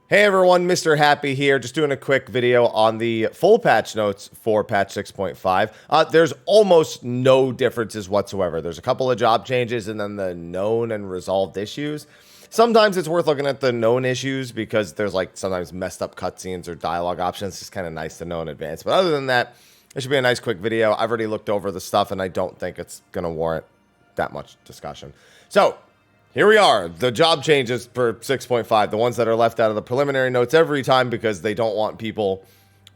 Hey everyone, Mr. Happy here, just doing a quick video on the full patch notes for patch 6.5. There's almost no differences whatsoever. There's a couple of job changes and then the known and resolved issues. Sometimes it's worth looking at the known issues because there's like sometimes messed up cutscenes or dialogue options. It's kind of nice to know in advance. But other than that, it should be a nice quick video. I've already looked over the stuff and I don't think it's going to warrant that much discussion. So, here we are, the job changes for 6.5, the ones that are left out of the preliminary notes every time because they don't want people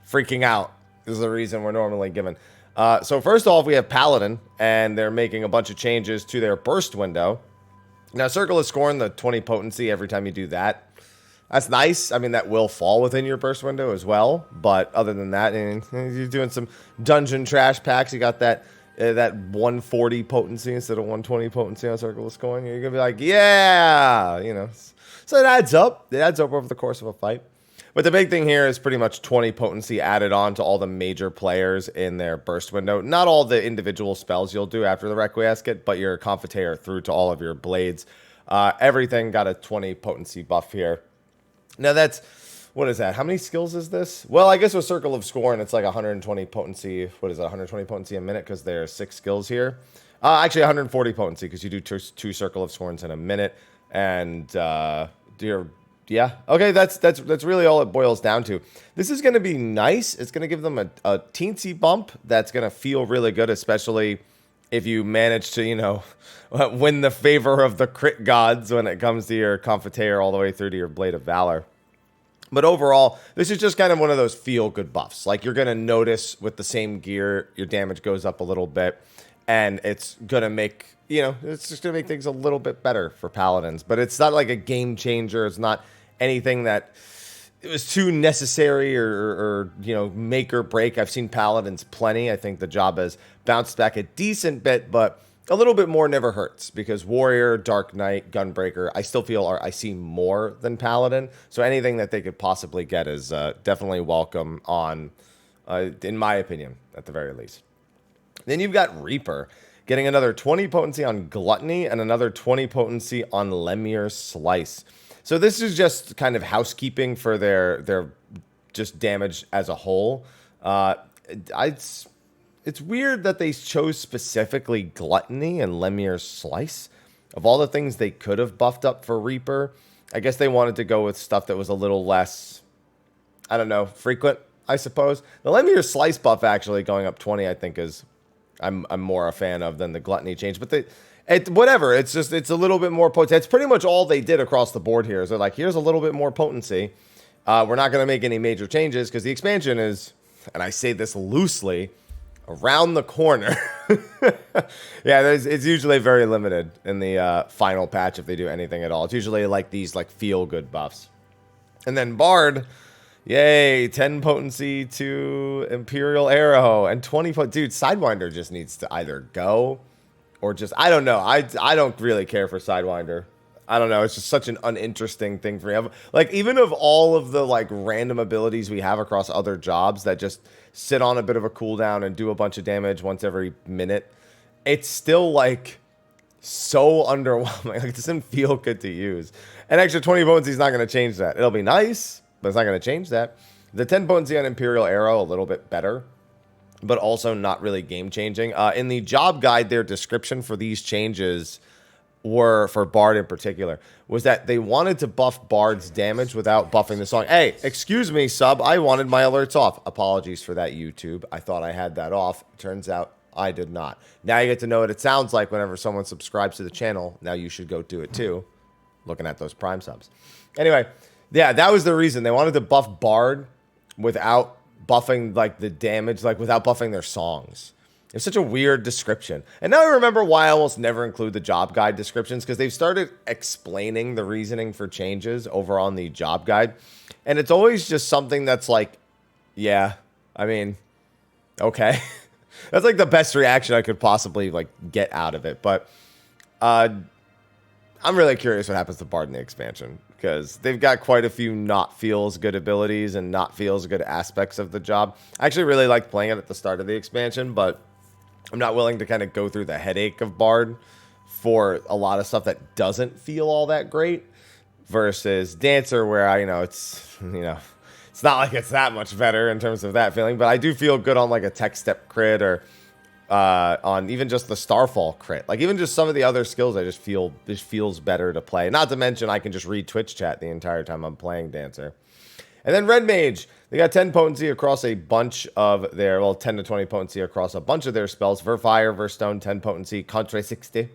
freaking out. This is the reason we're normally given. So first off, we have Paladin, and they're making a bunch of changes to their burst window. Now, Circle of Scorn, the 20 potency every time you do that. That's nice. I mean, that will fall within your burst window as well. But other than that, you're doing some dungeon trash packs. You got that 140 potency instead of 120 potency on Circle of Scorn. You're going to be like, yeah, you know. So it adds up. It adds up over the course of a fight. But the big thing here is pretty much 20 potency added on to all the major players in their burst window. Not all the individual spells you'll do after the Requiescat, but your Confiteor through to all of your blades. Everything got a 20 potency buff here. Now that's... What is that? How many skills is this? Well, I guess with Circle of Scorn, it's like 120 potency. What is it? 120 potency a minute because there are 6 skills here. Actually, 140 potency because you do two Circle of Scorns in a minute. And yeah, okay, that's really all it boils down to. This is going to be nice. It's going to give them a teensy bump that's going to feel really good, especially if you manage to, you know, win the favor of the crit gods when it comes to your Confiteor all the way through to your Blade of Valor. But overall, this is just kind of one of those feel-good buffs. Like, you're going to notice with the same gear, your damage goes up a little bit. And it's going to make, you know, it's just going to make things a little bit better for Paladins. But it's not like a game changer. It's not anything that it was too necessary or you know, make or break. I've seen Paladins plenty. I think the job has bounced back a decent bit, but a little bit more never hurts because Warrior, Dark Knight, Gunbreaker, I still feel I see more than Paladin. So anything that they could possibly get is definitely welcome on, in my opinion, at the very least. Then you've got Reaper getting another 20 potency on Gluttony and another 20 potency on Lemure Slice. So this is just kind of housekeeping for their just damage as a whole. It's weird that they chose specifically Gluttony and Lemure Slice. Of all the things they could have buffed up for Reaper, I guess they wanted to go with stuff that was a little less, I don't know, frequent, I suppose. The Lemure Slice buff actually going up 20, I think is, I'm more a fan of than the Gluttony change. But whatever, it's a little bit more potent. It's pretty much all they did across the board here. So they're like, here's a little bit more potency. We're not going to make any major changes because the expansion is, and I say this loosely, around the corner. Yeah, it's usually very limited in the final patch if they do anything at all. It's usually like these like feel-good buffs. And then Bard, yay, 10 potency to Imperial Arrow and 20 dude, Sidewinder just needs to either go or just, I don't know. I don't really care for Sidewinder. I don't know. It's just such an uninteresting thing for me. Like, even of all of the, like, random abilities we have across other jobs that just sit on a bit of a cooldown and do a bunch of damage once every minute, it's still, like, so underwhelming. Like, it doesn't feel good to use. An extra 20 potency is not going to change that. It'll be nice, but it's not going to change that. The 10 potency on Imperial Arrow, a little bit better, but also not really game-changing. In the job guide, their description for these changes were, for Bard in particular, was that they wanted to buff Bard's damage without buffing the song. Hey, excuse me, sub, I wanted my alerts off. Apologies for that, YouTube. I thought I had that off. Turns out I did not. Now you get to know what it sounds like whenever someone subscribes to the channel. Now you should go do it too, looking at those Prime subs. Anyway, yeah, that was the reason. They wanted to buff Bard without buffing, like, the damage, like, without buffing their songs. It's such a weird description. And now I remember why I almost never include the job guide descriptions, because they've started explaining the reasoning for changes over on the job guide. And it's always just something that's like, yeah, I mean, okay. That's like the best reaction I could possibly like get out of it. But I'm really curious what happens to Bard in the expansion, because they've got quite a few not feels good abilities and not feels good aspects of the job. I actually really liked playing it at the start of the expansion, but I'm not willing to kind of go through the headache of Bard for a lot of stuff that doesn't feel all that great versus Dancer, where it's it's not like it's that much better in terms of that feeling, but I do feel good on like a tech step crit or on even just the Starfall crit. Like even just some of the other skills, I just feel this feels better to play. Not to mention I can just read Twitch chat the entire time I'm playing Dancer. And then Red Mage, they got 10 potency across a bunch of their, 10 to 20 potency across a bunch of their spells. Ver Fire, Ver Stone, 10 potency. Contre 60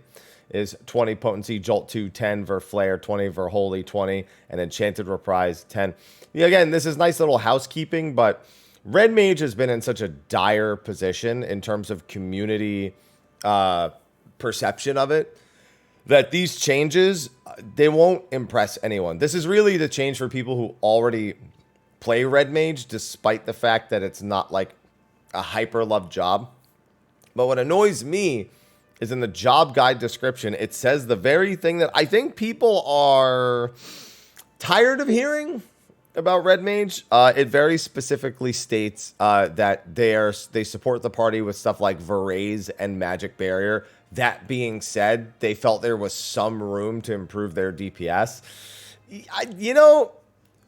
is 20 potency. Jolt 2, 10. Ver Flare, 20. Ver Holy, 20. And Enchanted Reprise, 10. Yeah, again, this is nice little housekeeping, but Red Mage has been in such a dire position in terms of community perception of it that these changes, they won't impress anyone. This is really the change for people who already play Red Mage, despite the fact that it's not like a hyper-loved job. But what annoys me is in the job guide description, it says the very thing that I think people are tired of hearing about Red Mage. It very specifically states that they support the party with stuff like Veraze and Magic Barrier. That being said, they felt there was some room to improve their DPS.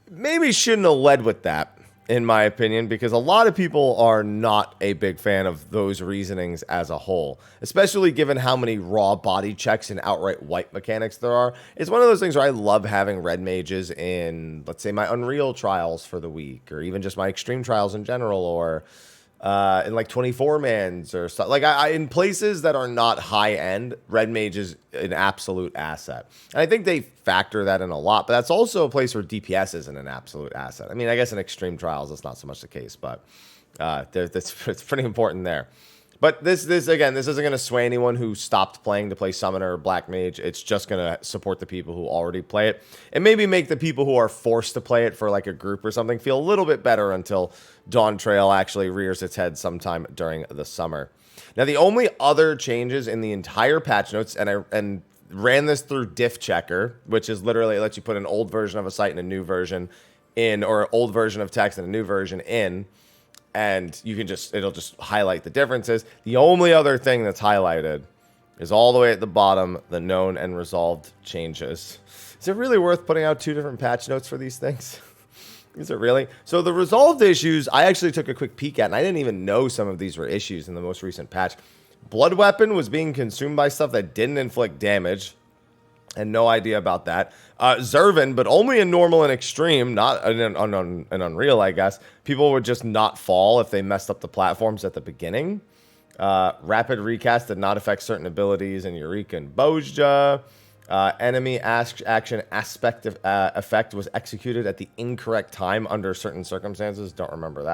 Maybe shouldn't have led with that, in my opinion, because a lot of people are not a big fan of those reasonings as a whole, especially given how many raw body checks and outright wipe mechanics there are. It's one of those things where I love having Red Mages in, let's say, my Unreal trials for the week, or even just my Extreme trials in general, or in like 24-mans or stuff. Like in places that are not high-end, Red Mage is an absolute asset. And I think they factor that in a lot, but that's also a place where DPS isn't an absolute asset. I mean, I guess in Extreme trials, that's not so much the case, but it's pretty important there. But this isn't going to sway anyone who stopped playing to play Summoner or Black Mage. It's just going to support the people who already play it. And maybe make the people who are forced to play it for like a group or something feel a little bit better until Dawn Trail actually rears its head sometime during the summer. Now, the only other changes in the entire patch notes, and I ran this through Diff Checker, which is literally, it lets you put an old version of a site and a new version in, or an old version of text and a new version in. And you can it'll just highlight the differences. The only other thing that's highlighted is all the way at the bottom, the known and resolved changes. Is it really worth putting out 2 different patch notes for these things? Is it really? So the resolved issues, I actually took a quick peek at, and I didn't even know some of these were issues in the most recent patch. Blood Weapon was being consumed by stuff that didn't inflict damage. And no idea about that. Zervin, but only in normal and extreme, not in Unreal, I guess. People would just not fall if they messed up the platforms at the beginning. Rapid Recast did not affect certain abilities in Eureka and Bozja. Enemy action aspect of, effect was executed at the incorrect time under certain circumstances. Don't remember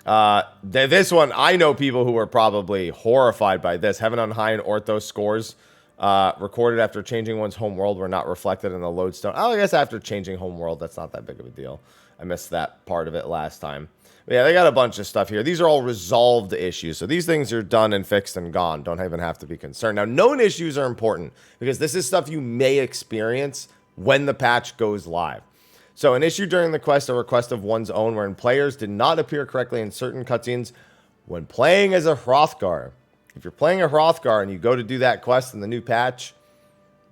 that. This one, I know people who were probably horrified by this. Heaven on High and Orthos scores recorded after changing one's home world were not reflected in the lodestone. Oh, I guess after changing home world, that's not that big of a deal. I missed that part of it last time. But yeah, they got a bunch of stuff here. These are all resolved issues. So these things are done and fixed and gone. Don't even have to be concerned. Now, known issues are important because this is stuff you may experience when the patch goes live. So an issue during the quest, a request of one's own, wherein players did not appear correctly in certain cutscenes when playing as a Hrothgar. If you're playing a Hrothgar and you go to do that quest in the new patch,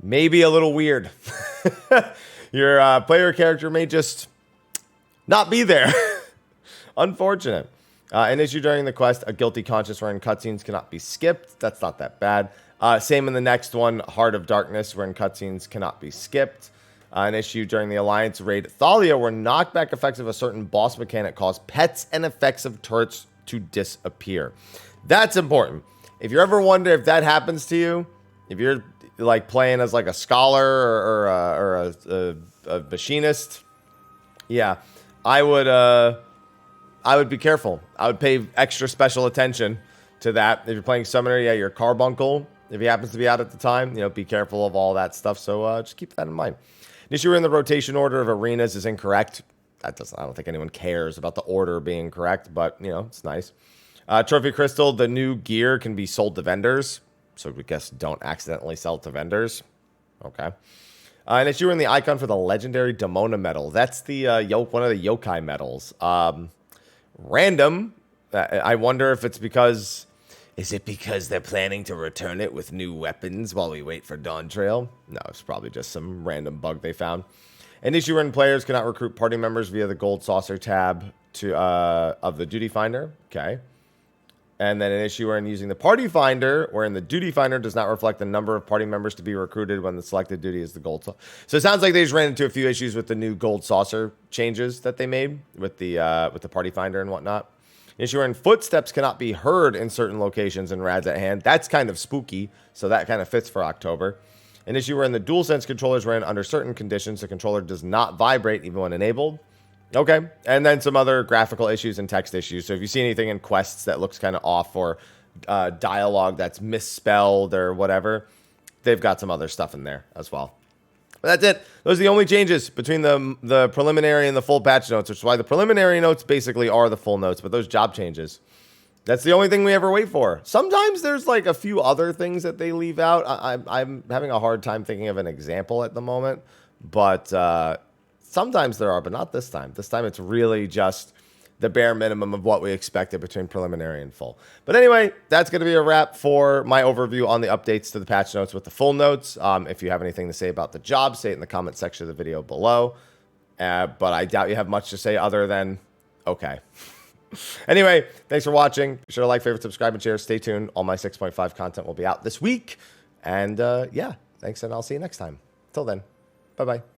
maybe a little weird. Your player character may just not be there. Unfortunate. An issue during the quest, a guilty conscience wherein cutscenes cannot be skipped. That's not that bad. Same in the next one, Heart of Darkness, wherein cutscenes cannot be skipped. An issue during the Alliance raid, Thalia, where knockback effects of a certain boss mechanic cause pets and effects of turrets to disappear. That's important. If you ever wonder if that happens to you, if you're like playing as like a scholar or a machinist, yeah, I would be careful. I would pay extra special attention to that. If you're playing Summoner, yeah, your carbuncle, if he happens to be out at the time, be careful of all that stuff. So just keep that in mind. The issue in the rotation order of arenas is incorrect. I don't think anyone cares about the order being correct, but it's nice. Trophy Crystal, the new gear can be sold to vendors. So we guess don't accidentally sell to vendors. Okay. An issue in the icon for the legendary Demona medal. That's the one of the yokai medals. Random. I wonder if it's because Is it because they're planning to return it with new weapons while we wait for Dawn Trail? No, it's probably just some random bug they found. An issue wherein players cannot recruit party members via the Gold Saucer tab of the Duty Finder. Okay. And then an issue wherein using the Party Finder, wherein the Duty Finder does not reflect the number of party members to be recruited when the selected duty is the Gold Saucer. So it sounds like they just ran into a few issues with the new Gold Saucer changes that they made with the Party Finder and whatnot. An issue wherein footsteps cannot be heard in certain locations in Rads at Hand. That's kind of spooky, so that kind of fits for October. An issue wherein the DualSense controllers ran under certain conditions. The controller does not vibrate even when enabled. Okay, and then some other graphical issues and text issues. So if you see anything in quests that looks kind of off or dialogue that's misspelled or whatever, they've got some other stuff in there as well. But that's it. Those are the only changes between the preliminary and the full patch notes, which is why the preliminary notes basically are the full notes, but those job changes, that's the only thing we ever wait for. Sometimes there's like a few other things that they leave out. I'm having a hard time thinking of an example at the moment, but sometimes there are, but not this time. This time it's really just the bare minimum of what we expected between preliminary and full. But anyway, that's going to be a wrap for my overview on the updates to the patch notes with the full notes. If you have anything to say about the job, say it in the comment section of the video below. But I doubt you have much to say other than, okay. Anyway, thanks for watching. Be sure to like, favorite, subscribe, and share. Stay tuned. All my 6.5 content will be out this week. And yeah, thanks, and I'll see you next time. Till then, bye-bye.